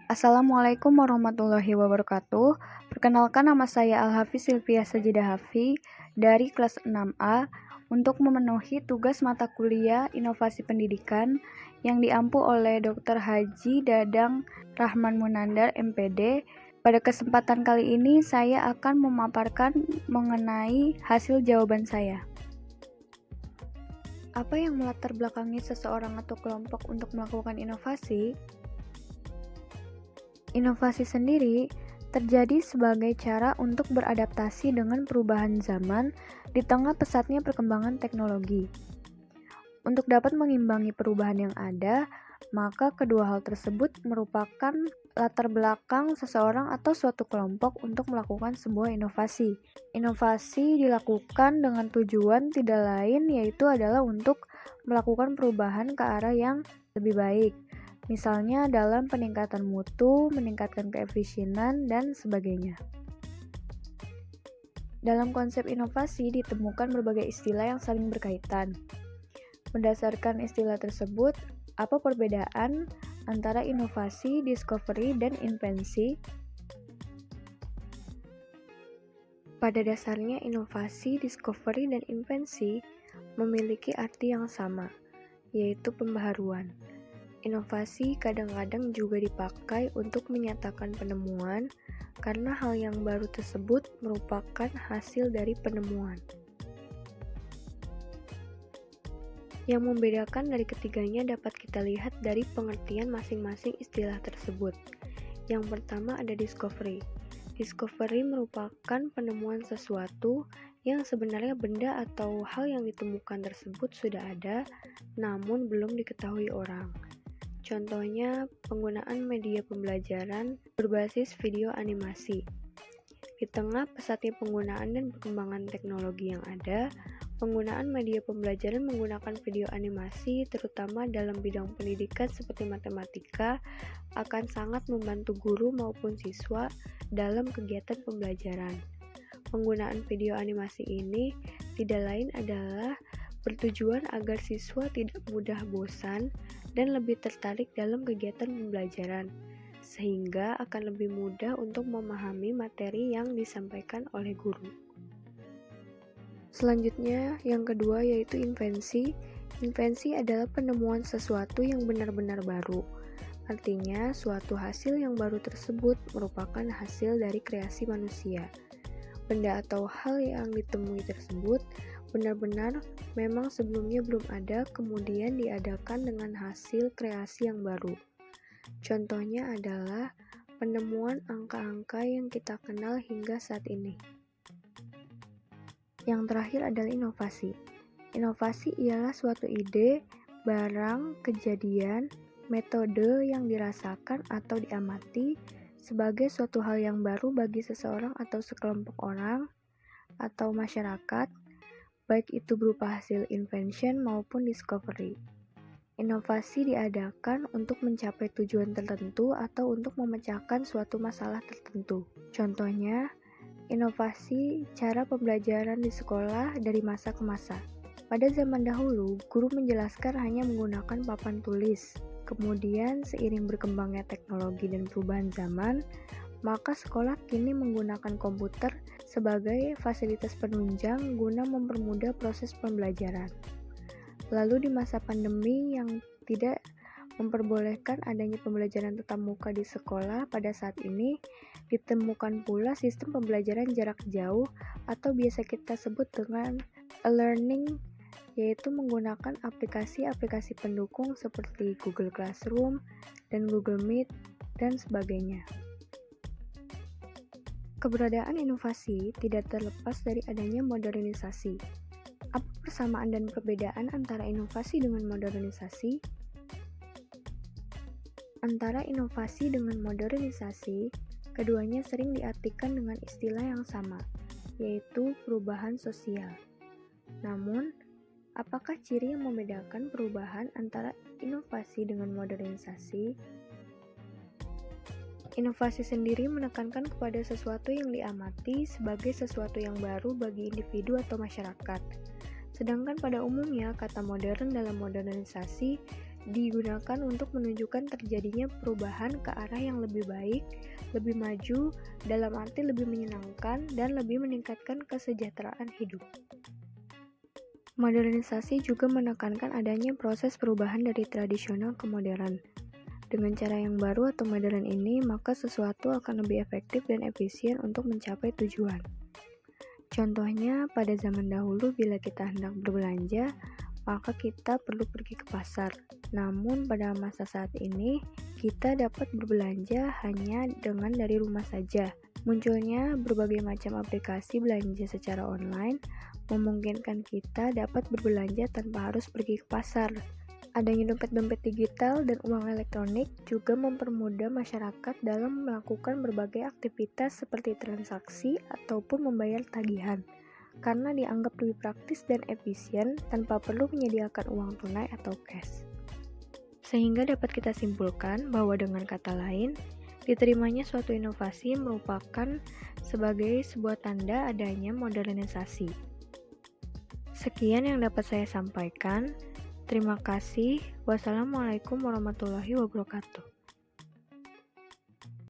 Assalamualaikum warahmatullahi wabarakatuh. Perkenalkan, nama saya Al-Hafiz Silvia Sajidah Hafi dari kelas 6A untuk memenuhi tugas mata kuliah Inovasi Pendidikan yang diampu oleh Dr. Haji Dadang Rahman Munandar, MPD. Pada kesempatan kali ini saya akan memaparkan mengenai hasil jawaban saya. Apa yang melatar belakangi seseorang atau kelompok untuk melakukan inovasi? Inovasi sendiri terjadi sebagai cara untuk beradaptasi dengan perubahan zaman di tengah pesatnya perkembangan teknologi. Untuk dapat mengimbangi perubahan yang ada, maka kedua hal tersebut merupakan latar belakang seseorang atau suatu kelompok untuk melakukan sebuah inovasi. Inovasi dilakukan dengan tujuan tidak lain yaitu adalah untuk melakukan perubahan ke arah yang lebih baik. Misalnya dalam peningkatan mutu, meningkatkan keefisienan, dan sebagainya. Dalam konsep inovasi ditemukan berbagai istilah yang saling berkaitan. Berdasarkan istilah tersebut, apa perbedaan antara inovasi, discovery, dan invensi? Pada dasarnya, inovasi, discovery, dan invensi memiliki arti yang sama, yaitu pembaharuan. Inovasi kadang-kadang juga dipakai untuk menyatakan penemuan, karena hal yang baru tersebut merupakan hasil dari penemuan. Yang membedakan dari ketiganya dapat kita lihat dari pengertian masing-masing istilah tersebut. Yang pertama ada discovery. Discovery merupakan penemuan sesuatu yang sebenarnya benda atau hal yang ditemukan tersebut sudah ada, namun belum diketahui orang. Contohnya, penggunaan media pembelajaran berbasis video animasi. Di tengah pesatnya penggunaan dan perkembangan teknologi yang ada, penggunaan media pembelajaran menggunakan video animasi, terutama dalam bidang pendidikan seperti matematika, akan sangat membantu guru maupun siswa dalam kegiatan pembelajaran. Penggunaan video animasi ini tidak lain adalah bertujuan agar siswa tidak mudah bosan dan lebih tertarik dalam kegiatan pembelajaran, sehingga akan lebih mudah untuk memahami materi yang disampaikan oleh guru. Selanjutnya, yang kedua yaitu invensi. Invensi adalah penemuan sesuatu yang benar-benar baru. Artinya, suatu hasil yang baru tersebut merupakan hasil dari kreasi manusia. Benda atau hal yang ditemui tersebut benar-benar memang sebelumnya belum ada, kemudian diadakan dengan hasil kreasi yang baru. Contohnya adalah penemuan angka-angka yang kita kenal hingga saat ini. Yang terakhir adalah inovasi. Inovasi ialah suatu ide, barang, kejadian, metode yang dirasakan atau diamati sebagai suatu hal yang baru bagi seseorang atau sekelompok orang atau masyarakat, baik itu berupa hasil invention maupun discovery. Inovasi diadakan untuk mencapai tujuan tertentu atau untuk memecahkan suatu masalah tertentu. Contohnya, inovasi cara pembelajaran di sekolah dari masa ke masa. Pada zaman dahulu, guru menjelaskan hanya menggunakan papan tulis. Kemudian, seiring berkembangnya teknologi dan perubahan zaman, maka sekolah kini menggunakan komputer sebagai fasilitas penunjang guna mempermudah proses pembelajaran. Lalu di masa pandemi yang tidak memperbolehkan adanya pembelajaran tatap muka di sekolah pada saat ini, ditemukan pula sistem pembelajaran jarak jauh atau biasa kita sebut dengan e-learning, yaitu menggunakan aplikasi-aplikasi pendukung seperti Google Classroom dan Google Meet dan sebagainya. Keberadaan inovasi tidak terlepas dari adanya modernisasi. Apa persamaan dan perbedaan antara inovasi dengan modernisasi? Antara inovasi dengan modernisasi, keduanya sering diartikan dengan istilah yang sama, yaitu perubahan sosial. Namun, apakah ciri yang membedakan perubahan antara inovasi dengan modernisasi? Inovasi sendiri menekankan kepada sesuatu yang diamati sebagai sesuatu yang baru bagi individu atau masyarakat. Sedangkan pada umumnya, kata modern dalam modernisasi digunakan untuk menunjukkan terjadinya perubahan ke arah yang lebih baik, lebih maju, dalam arti lebih menyenangkan, dan lebih meningkatkan kesejahteraan hidup. Modernisasi juga menekankan adanya proses perubahan dari tradisional ke modern. Dengan cara yang baru atau modern ini, maka sesuatu akan lebih efektif dan efisien untuk mencapai tujuan. Contohnya, pada zaman dahulu bila kita hendak berbelanja, maka kita perlu pergi ke pasar. Namun pada masa saat ini, kita dapat berbelanja hanya dengan dari rumah saja. Munculnya berbagai macam aplikasi belanja secara online, memungkinkan kita dapat berbelanja tanpa harus pergi ke pasar. Adanya dompet-dompet digital dan uang elektronik juga mempermudah masyarakat dalam melakukan berbagai aktivitas seperti transaksi ataupun membayar tagihan, karena dianggap lebih praktis dan efisien tanpa perlu menyediakan uang tunai atau cash. Sehingga dapat kita simpulkan bahwa dengan kata lain, diterimanya suatu inovasi merupakan sebagai sebuah tanda adanya modernisasi. Sekian yang dapat saya sampaikan. Terima kasih. Wassalamualaikum warahmatullahi wabarakatuh.